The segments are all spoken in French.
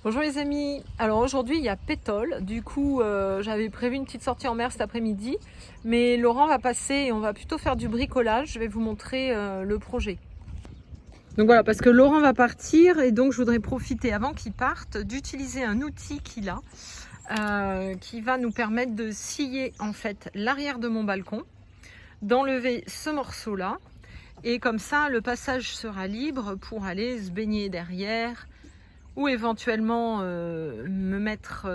Bonjour les amis, alors aujourd'hui il y a pétole, du coup j'avais prévu une petite sortie en mer cet après-midi, mais Laurent va passer et on va plutôt faire du bricolage, je vais vous montrer le projet. Donc voilà, parce que Laurent va partir et donc je voudrais profiter avant qu'il parte d'utiliser un outil qu'il a, qui va nous permettre de scier en fait l'arrière de mon balcon, d'enlever ce morceau là, et comme ça le passage sera libre pour aller se baigner derrière, ou éventuellement me mettre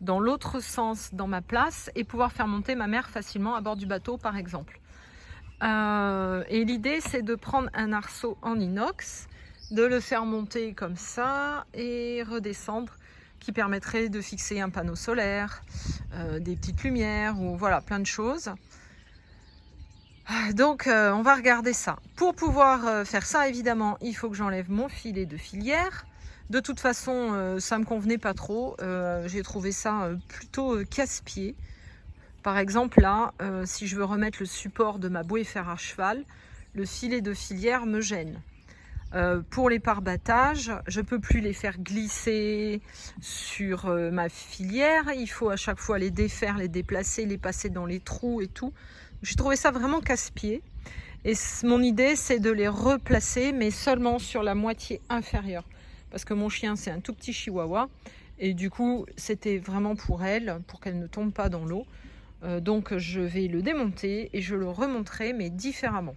dans l'autre sens dans ma place et pouvoir faire monter ma mère facilement à bord du bateau par exemple. Et l'idée c'est de prendre un arceau en inox, de le faire monter comme ça et redescendre, qui permettrait de fixer un panneau solaire, des petites lumières ou voilà plein de choses. Donc on va regarder ça. Pour pouvoir faire ça évidemment il faut que j'enlève mon filet de filière. De toute façon, ça me convenait pas trop. J'ai trouvé ça plutôt casse-pied. Par exemple, là, si je veux remettre le support de ma bouée fer à cheval, le filet de filière me gêne. Pour les pare-battages, je peux plus les faire glisser sur ma filière. Il faut à chaque fois les défaire, les déplacer, les passer dans les trous et tout. J'ai trouvé ça vraiment casse-pied. Et mon idée, c'est de les replacer, mais seulement sur la moitié inférieure. Parce que mon chien, c'est un tout petit chihuahua. Et du coup, c'était vraiment pour elle, pour qu'elle ne tombe pas dans l'eau. Donc, je vais le démonter et je le remonterai, mais différemment.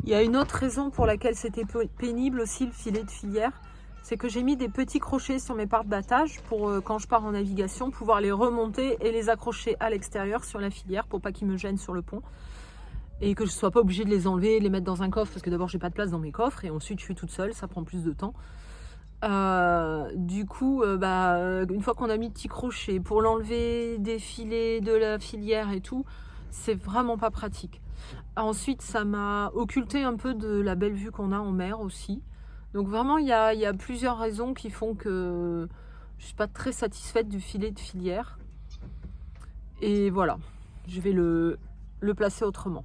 Il y a une autre raison pour laquelle c'était pénible aussi, le filet de filière. C'est que j'ai mis des petits crochets sur mes pare-battages pour quand je pars en navigation, pouvoir les remonter et les accrocher à l'extérieur sur la filière pour pas qu'ils me gênent sur le pont. Et que je ne sois pas obligée de les enlever, de les mettre dans un coffre, parce que d'abord j'ai pas de place dans mes coffres et ensuite je suis toute seule, ça prend plus de temps. Du coup, une fois qu'on a mis de petits crochets pour l'enlever des filets de la filière et tout, c'est vraiment pas pratique. Ensuite, ça m'a occulté un peu de la belle vue qu'on a en mer aussi. Donc vraiment, il y a plusieurs raisons qui font que je suis pas très satisfaite du filet de filière. Et voilà, je vais le placer autrement.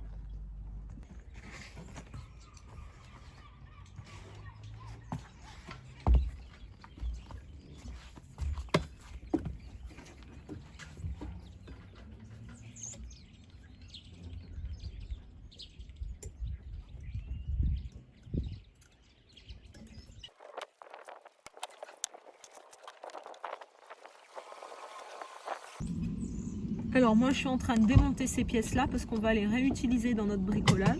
Alors moi je suis en train de démonter ces pièces là parce qu'on va les réutiliser dans notre bricolage.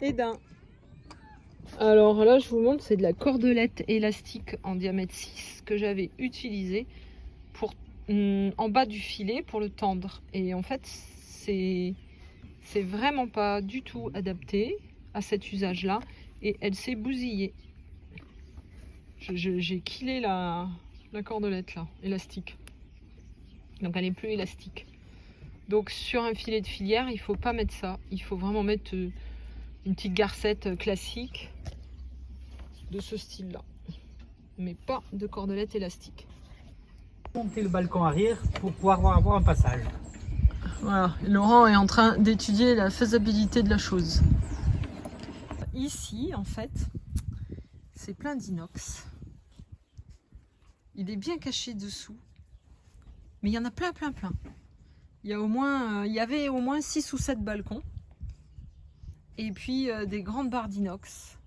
Et d'un. Alors là je vous montre, c'est de la cordelette élastique en diamètre 6 que j'avais utilisé pour en bas du filet pour le tendre. Et en fait c'est vraiment pas du tout adapté à cet usage là et elle s'est bousillée. J'ai killé la cordelette là, élastique. Donc elle est plus élastique. Donc sur un filet de filière, il faut pas mettre ça. Il faut vraiment mettre une petite garcette classique de ce style là. Mais pas de cordelette élastique. Monter le balcon arrière pour pouvoir avoir un passage. Voilà, Laurent est en train d'étudier la faisabilité de la chose. Ici, en fait, c'est plein d'inox. Il est bien caché dessous. Mais il y en a plein. Il y avait au moins 6 ou 7 balcons. Et puis des grandes barres d'inox.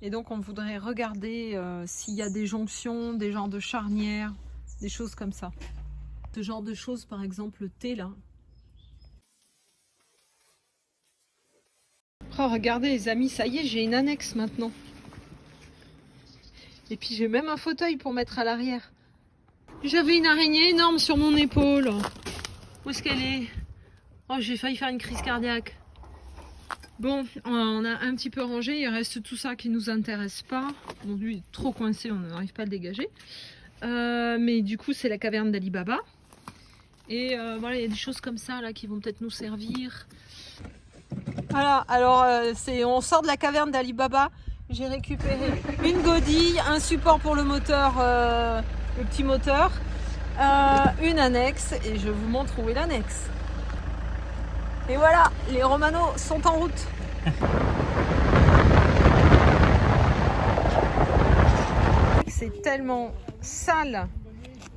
Et donc on voudrait regarder s'il y a des jonctions, des genres de charnières, des choses comme ça. Ce genre de choses, par exemple le T là. Oh, regardez les amis, ça y est, j'ai une annexe maintenant. Et puis j'ai même un fauteuil pour mettre à l'arrière. J'avais une araignée énorme sur mon épaule. Où est-ce qu'elle est? Oh, j'ai failli faire une crise cardiaque. Bon, on a un petit peu rangé, il reste tout ça qui nous intéresse pas. Bon, lui est trop coincé, on n'arrive pas à le dégager. Mais du coup, c'est la caverne d'Ali Baba. Et voilà, il y a des choses comme ça là qui vont peut-être nous servir. Voilà, alors on sort de la caverne d'Ali Baba. J'ai récupéré une godille, un support pour le moteur, le petit moteur, une annexe, et je vous montre où est l'annexe. Et voilà, les Romano sont en route. C'est tellement sale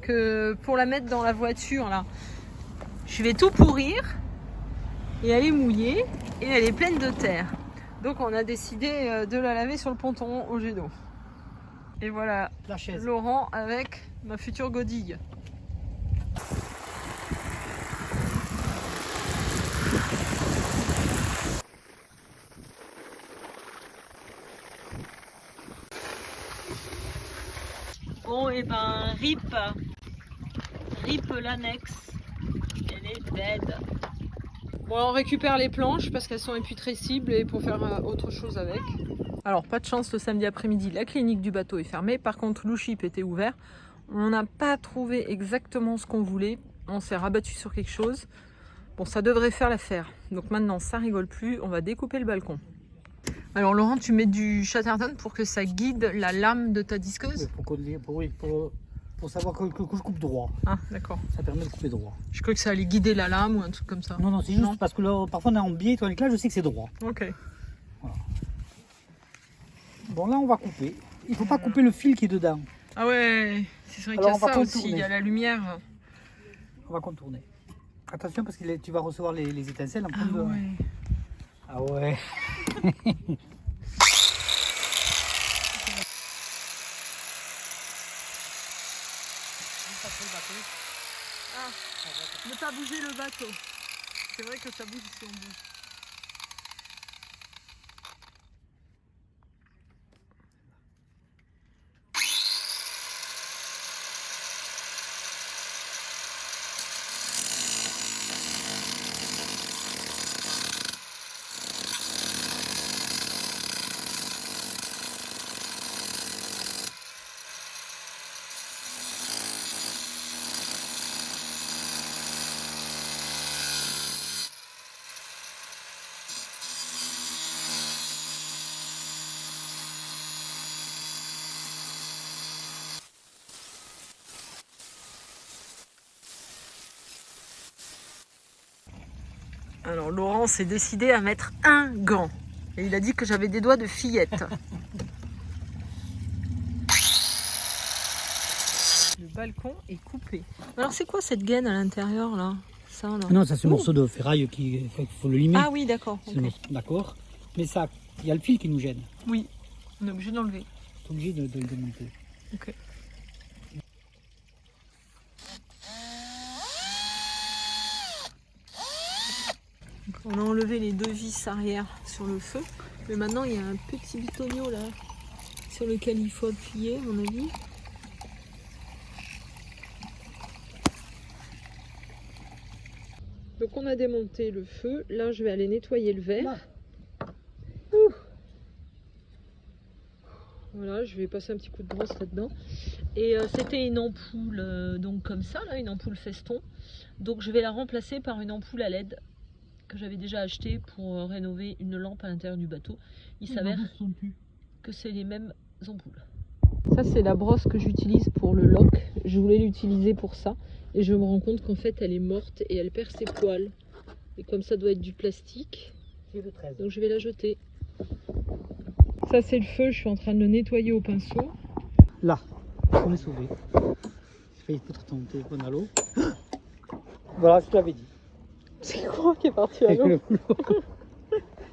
que pour la mettre dans la voiture là, je vais tout pourrir. Et elle est mouillée et elle est pleine de terre. Donc on a décidé de la laver sur le ponton au jet d'eau. Et voilà, La chaise. Laurent avec ma future godille. Bon et ben RIP l'annexe, elle est dead. Bon, on récupère les planches parce qu'elles sont imputrescibles et pour faire autre chose avec. Alors, pas de chance, le samedi après-midi, la clinique du bateau est fermée. Par contre, l'Ouchip était ouvert. On n'a pas trouvé exactement ce qu'on voulait. On s'est rabattu sur quelque chose. Bon, ça devrait faire l'affaire. Donc maintenant, ça rigole plus. On va découper le balcon. Alors, Laurent, tu mets du Chatterton pour que ça guide la lame de ta disqueuse? Pour savoir que je coupe droit. Ah, d'accord. Ça permet de couper droit. Je crois que ça allait guider la lame ou un truc comme ça. Non, c'est juste parce que là, parfois on est en biais, toi, avec là, je sais que c'est droit. Ok. Voilà. Bon, là, on va couper. Il ne faut pas couper le fil qui est dedans. Ah ouais, c'est vrai qu'il y a ça aussi, il y a la lumière. On va contourner. Attention parce que tu vas recevoir les étincelles en Ah de... ouais. Ah ouais. Ah, ne pas bouger le bateau. C'est vrai que ça bouge si on bouge. Alors Laurent s'est décidé à mettre un gant. Et il a dit que j'avais des doigts de fillette. Le balcon est coupé. Alors c'est quoi cette gaine à l'intérieur là? Ça, là. Non, ça c'est un morceau de ferraille qu'il faut le limer. Ah oui, d'accord. Okay. D'accord. Mais ça, il y a le fil qui nous gêne. Oui, on est obligé de l'enlever. On est obligé de le démonter. Ok. On a enlevé les deux vis arrière sur le feu, mais maintenant il y a un petit bitonio là sur lequel il faut appuyer à mon avis. Donc on a démonté le feu, là je vais aller nettoyer le verre. Voilà, je vais passer un petit coup de brosse là-dedans. Et c'était une ampoule donc comme ça, là, une ampoule feston. Donc je vais la remplacer par une ampoule à LED que j'avais déjà acheté pour rénover une lampe à l'intérieur du bateau. Il s'avère que c'est les mêmes ampoules. Ça c'est la brosse que j'utilise pour le lock. Je voulais l'utiliser pour ça et je me rends compte qu'en fait elle est morte et elle perd ses poils. Et comme ça doit être du plastique, donc je vais la jeter. Ça c'est le feu, je suis en train de le nettoyer au pinceau. Là, on est sauvé. J'ai failli foutre ton téléphone à l'eau. Voilà, je te l'avais dit. C'est quoi qui est parti à l'eau?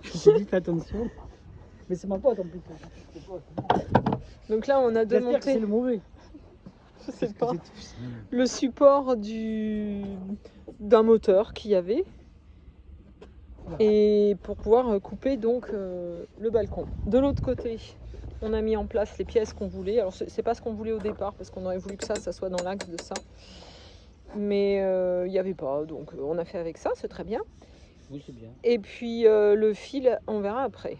Je t'ai dit, fais attention. Mais c'est ma pote en plus. Donc là, on a démonté. C'est le mauvais. Je sais pas. Le support d'un moteur qu'il y avait. Et pour pouvoir couper donc le balcon. De l'autre côté, on a mis en place les pièces qu'on voulait. Alors c'est pas ce qu'on voulait au départ parce qu'on aurait voulu que ça soit dans l'axe de ça. Mais il n'y avait pas, donc on a fait avec ça, c'est très bien. Oui, c'est bien. Et puis le fil, on verra après.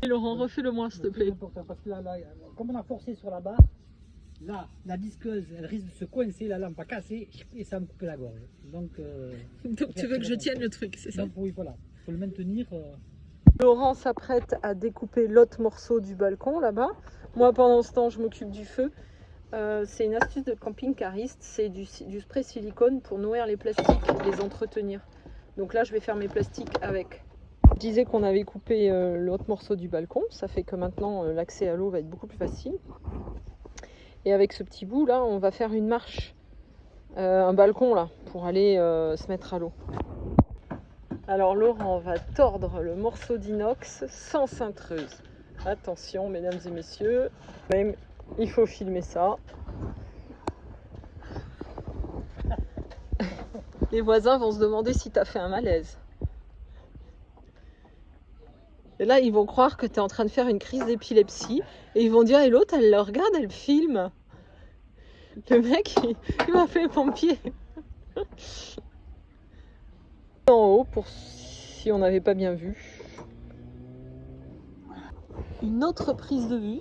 Et Laurent, refais-le moi s'il te plaît. Parce que là, comme on a forcé sur la barre, là, la disqueuse, elle risque de se coincer, la lampe a cassé et ça va me couper la gorge. Donc tu veux que je tienne le truc, c'est ça? donc, oui, voilà. Il faut le maintenir. Laurent s'apprête à découper l'autre morceau du balcon là-bas. Moi, pendant ce temps, je m'occupe du feu. C'est une astuce de camping-cariste, c'est du spray silicone pour nourrir les plastiques, les entretenir. Donc là, je vais faire mes plastiques avec. Je disais qu'on avait coupé l'autre morceau du balcon, ça fait que maintenant l'accès à l'eau va être beaucoup plus facile. Et avec ce petit bout là, on va faire une marche, un balcon là, pour aller se mettre à l'eau. Alors Laurent va tordre le morceau d'inox sans cintreuse. Attention mesdames et messieurs, même il faut filmer ça. Les voisins vont se demander si tu as fait un malaise. Et là, ils vont croire que tu es en train de faire une crise d'épilepsie. Et ils vont dire, et l'autre, elle le regarde, elle filme. Le mec, il m'a fait pompier. En haut, pour si on n'avait pas bien vu. Une autre prise de vue.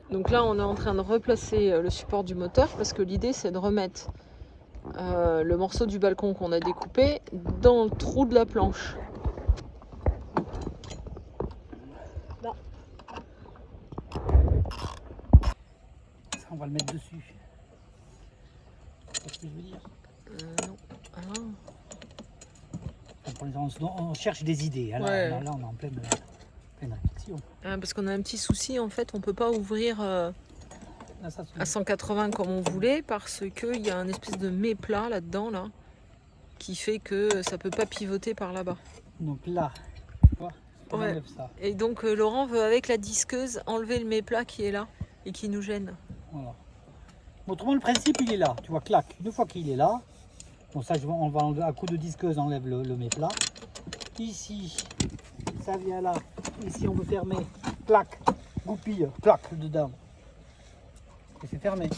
Donc là, on est en train de replacer le support du moteur parce que l'idée, c'est de remettre le morceau du balcon qu'on a découpé dans le trou de la planche. Là. Ça, on va le mettre dessus. C'est ce que je veux dire. Non. Ah. On cherche des idées. Hein, Ouais. Là, on est en pleine réflexion. Parce qu'on a un petit souci, en fait, on peut pas ouvrir Là, ça, à 180 comme on voulait parce qu'il y a un espèce de méplat là-dedans, là, qui fait que ça peut pas pivoter par là-bas. donc là, tu vois, on Ouais. enlève ça. Et donc Laurent veut avec la disqueuse enlever le méplat qui est là et qui nous gêne. Voilà. Autrement, le principe, il est là. Tu vois, clac. Une fois qu'il est là, bon, ça, on va enlever, à coup de disqueuse, on enlève le méplat. Ici, ça vient là. Ici, on veut fermer. Clac. Goupille. Clac dedans. Et c'est fermé.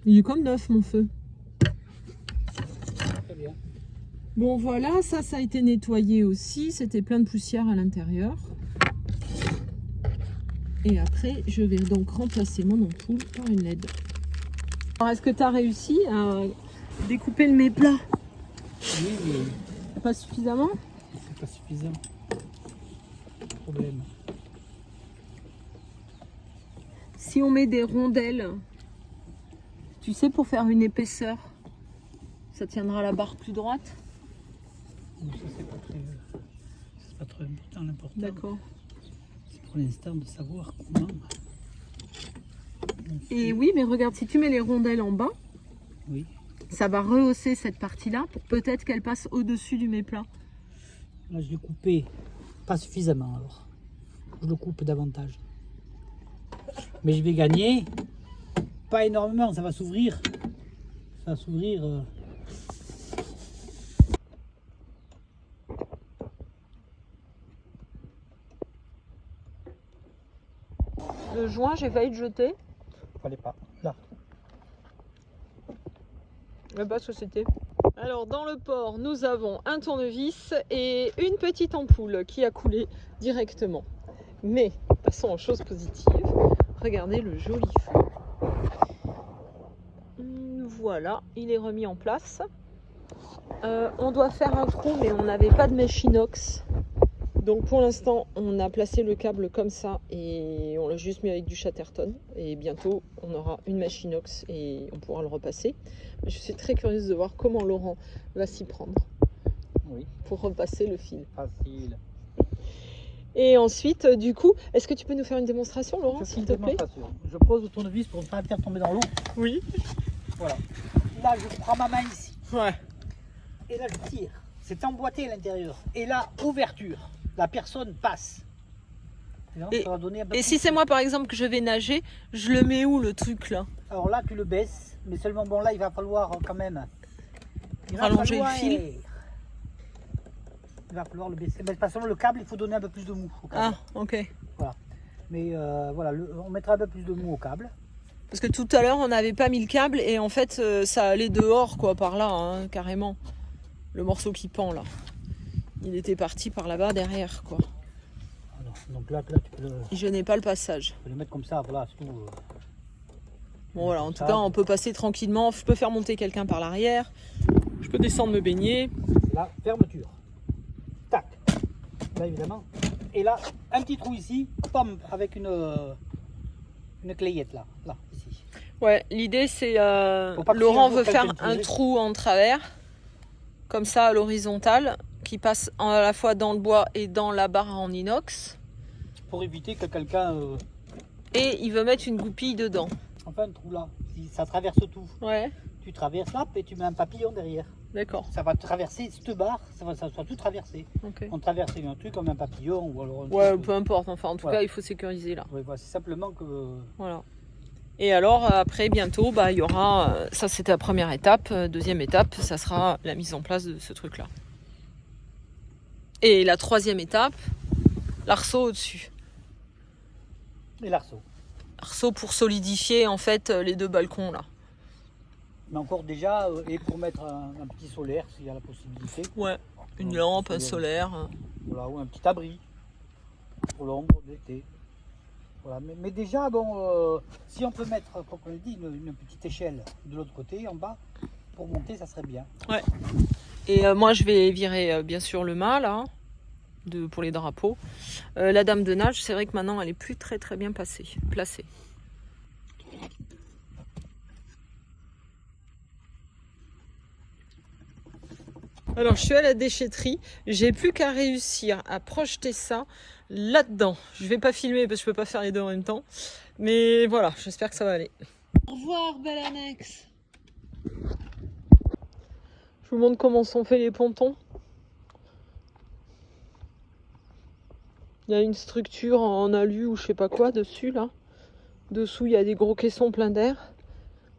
Il est comme neuf, mon feu. Très bien. Bon voilà, ça a été nettoyé aussi, c'était plein de poussière à l'intérieur. Et après, je vais donc remplacer mon ampoule par une LED. Alors, est-ce que tu as réussi à découper le méplat? Oui, mais Pas suffisamment? c'est pas suffisant. Problème. Si on met des rondelles, tu sais, pour faire une épaisseur, ça tiendra la barre plus droite? Donc ça, c'est pas très important. L'important, D'accord. c'est pour l'instant de savoir comment. Et oui, mais regarde, si tu mets les rondelles en bas, Oui. ça va rehausser cette partie-là pour peut-être qu'elle passe au-dessus du méplat. Là, je l'ai coupé pas suffisamment alors. Je le coupe davantage. Mais je vais gagner pas énormément, ça va s'ouvrir. Ça va s'ouvrir. Le joint, j'ai failli le jeter. Fallait pas. Là. La basse société. Alors dans le port, nous avons un tournevis et une petite ampoule qui a coulé directement. Mais passons aux choses positives. Regardez le joli feu. Voilà, il est remis en place. On doit faire un trou, mais on n'avait pas de mèche inox. Donc pour l'instant, on a placé le câble comme ça et on l'a juste mis avec du Chatterton. Et bientôt, on aura une mèche inox et on pourra le repasser. Je suis très curieuse de voir comment Laurent va s'y prendre Oui. pour repasser le fil. Facile. Et ensuite, du coup, est-ce que tu peux nous faire une démonstration, Laurent, s'il te plaît? Je pose le tournevis pour ne pas le faire tomber dans l'eau. Oui. Voilà. Là, je prends ma main ici. Ouais. Et là, je tire. C'est emboîté à l'intérieur. Et là, ouverture. La personne passe. Et- Ça va donner un peu Et plus. si c'est moi, par exemple, que je vais nager, je le mets où, le truc, là? Alors là, tu le baisses. Mais seulement, bon, là, il va falloir quand même. Il va Rallonger le falloir- fil. Il va falloir le baisser. Mais pas seulement le câble, il faut donner un peu plus de mou au câble. Ah, ok. Mais voilà, on mettra un peu plus de mou au câble. Parce que tout à l'heure, on n'avait pas mis le câble et en fait, ça allait dehors, quoi, par là, hein, carrément. Le morceau qui pend, là. Il était parti par là-bas, derrière, quoi. Alors, donc là, tu peux Il gênait pas le passage. tu peux le mettre comme ça, voilà, c'est tout. Bon, voilà, en tout cas, on peut passer tranquillement. Je peux faire monter quelqu'un par l'arrière. Je peux descendre me baigner. Là, fermeture. Tac. Là, évidemment. Et là, un petit trou ici, pam, avec une clayette, là, ici. Ouais, l'idée, c'est... Faut pas que Laurent si un veut jour faire quelqu'un un tire. trou en travers, comme ça, à l'horizontale, qui passe à la fois dans le bois et dans la barre en inox. Pour éviter que quelqu'un Et il veut mettre une goupille dedans. enfin un trou là. Si ça traverse tout, Ouais, tu traverses là et tu mets un papillon derrière. d'accord. Ça va traverser cette barre, ça soit tout traversé. Ok. On traverse un truc comme un papillon ou alors un Ouais, truc, peu importe. Enfin, en tout Voilà. cas, il faut sécuriser là. ouais, voilà, c'est simplement que Voilà. Et alors, après, bientôt, bah, il y aura... ça, c'était la première étape. Deuxième étape, ça sera la mise en place de ce truc-là. Et la troisième étape, l'arceau au-dessus. et l'arceau. Arceau pour solidifier, en fait, les deux balcons, là. Mais encore déjà, et pour mettre un petit solaire s'il y a la possibilité. Ouais, une Ouais, lampe, un petit solaire. Voilà, ou un petit abri pour l'ombre d'été. Voilà, mais déjà, bon, si on peut mettre, comme on l'a dit, une petite échelle de l'autre côté, en bas, pour monter, ça serait bien. Et moi, je vais virer, bien sûr, le mât, là, pour les drapeaux. La dame de nage, c'est vrai que maintenant, elle est plus très très bien placée. Alors, je suis à la déchetterie. J'ai plus qu'à réussir à projeter ça là-dedans. Je vais pas filmer parce que je peux pas faire les deux en même temps. Mais voilà, j'espère que ça va aller. Au revoir, belle annexe. Je vous montre comment sont faits les pontons. Il y a une structure en alu ou je sais pas quoi dessus là. Dessous, il y a des gros caissons pleins d'air.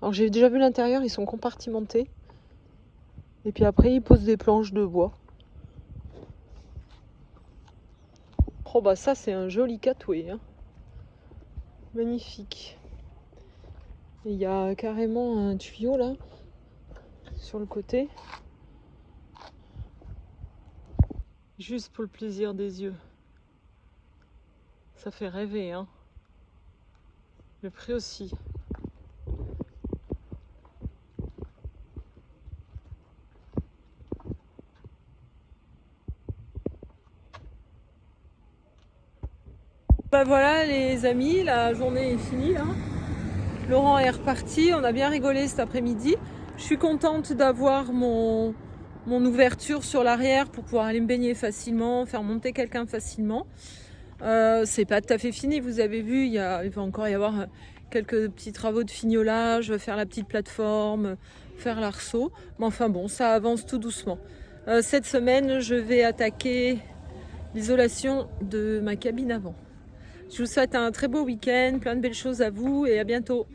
Alors j'ai déjà vu l'intérieur, ils sont compartimentés. Et puis après, ils posent des planches de bois. Oh bah ça, c'est un joli catoué, hein. Magnifique. Et il y a carrément un tuyau là, sur le côté. Juste pour le plaisir des yeux. Ça fait rêver, hein. Le prix aussi. Bah voilà les amis, la journée est finie là. Laurent est reparti, on a bien rigolé cet après-midi. Je suis contente d'avoir mon ouverture sur l'arrière pour pouvoir aller me baigner facilement, faire monter quelqu'un facilement. C'est pas tout à fait fini, vous avez vu, il va encore y avoir quelques petits travaux de fignolage, faire la petite plateforme, faire l'arceau. Mais enfin bon, ça avance tout doucement. Cette semaine, je vais attaquer l'isolation de ma cabine avant. Je vous souhaite un très beau week-end, plein de belles choses à vous et à bientôt.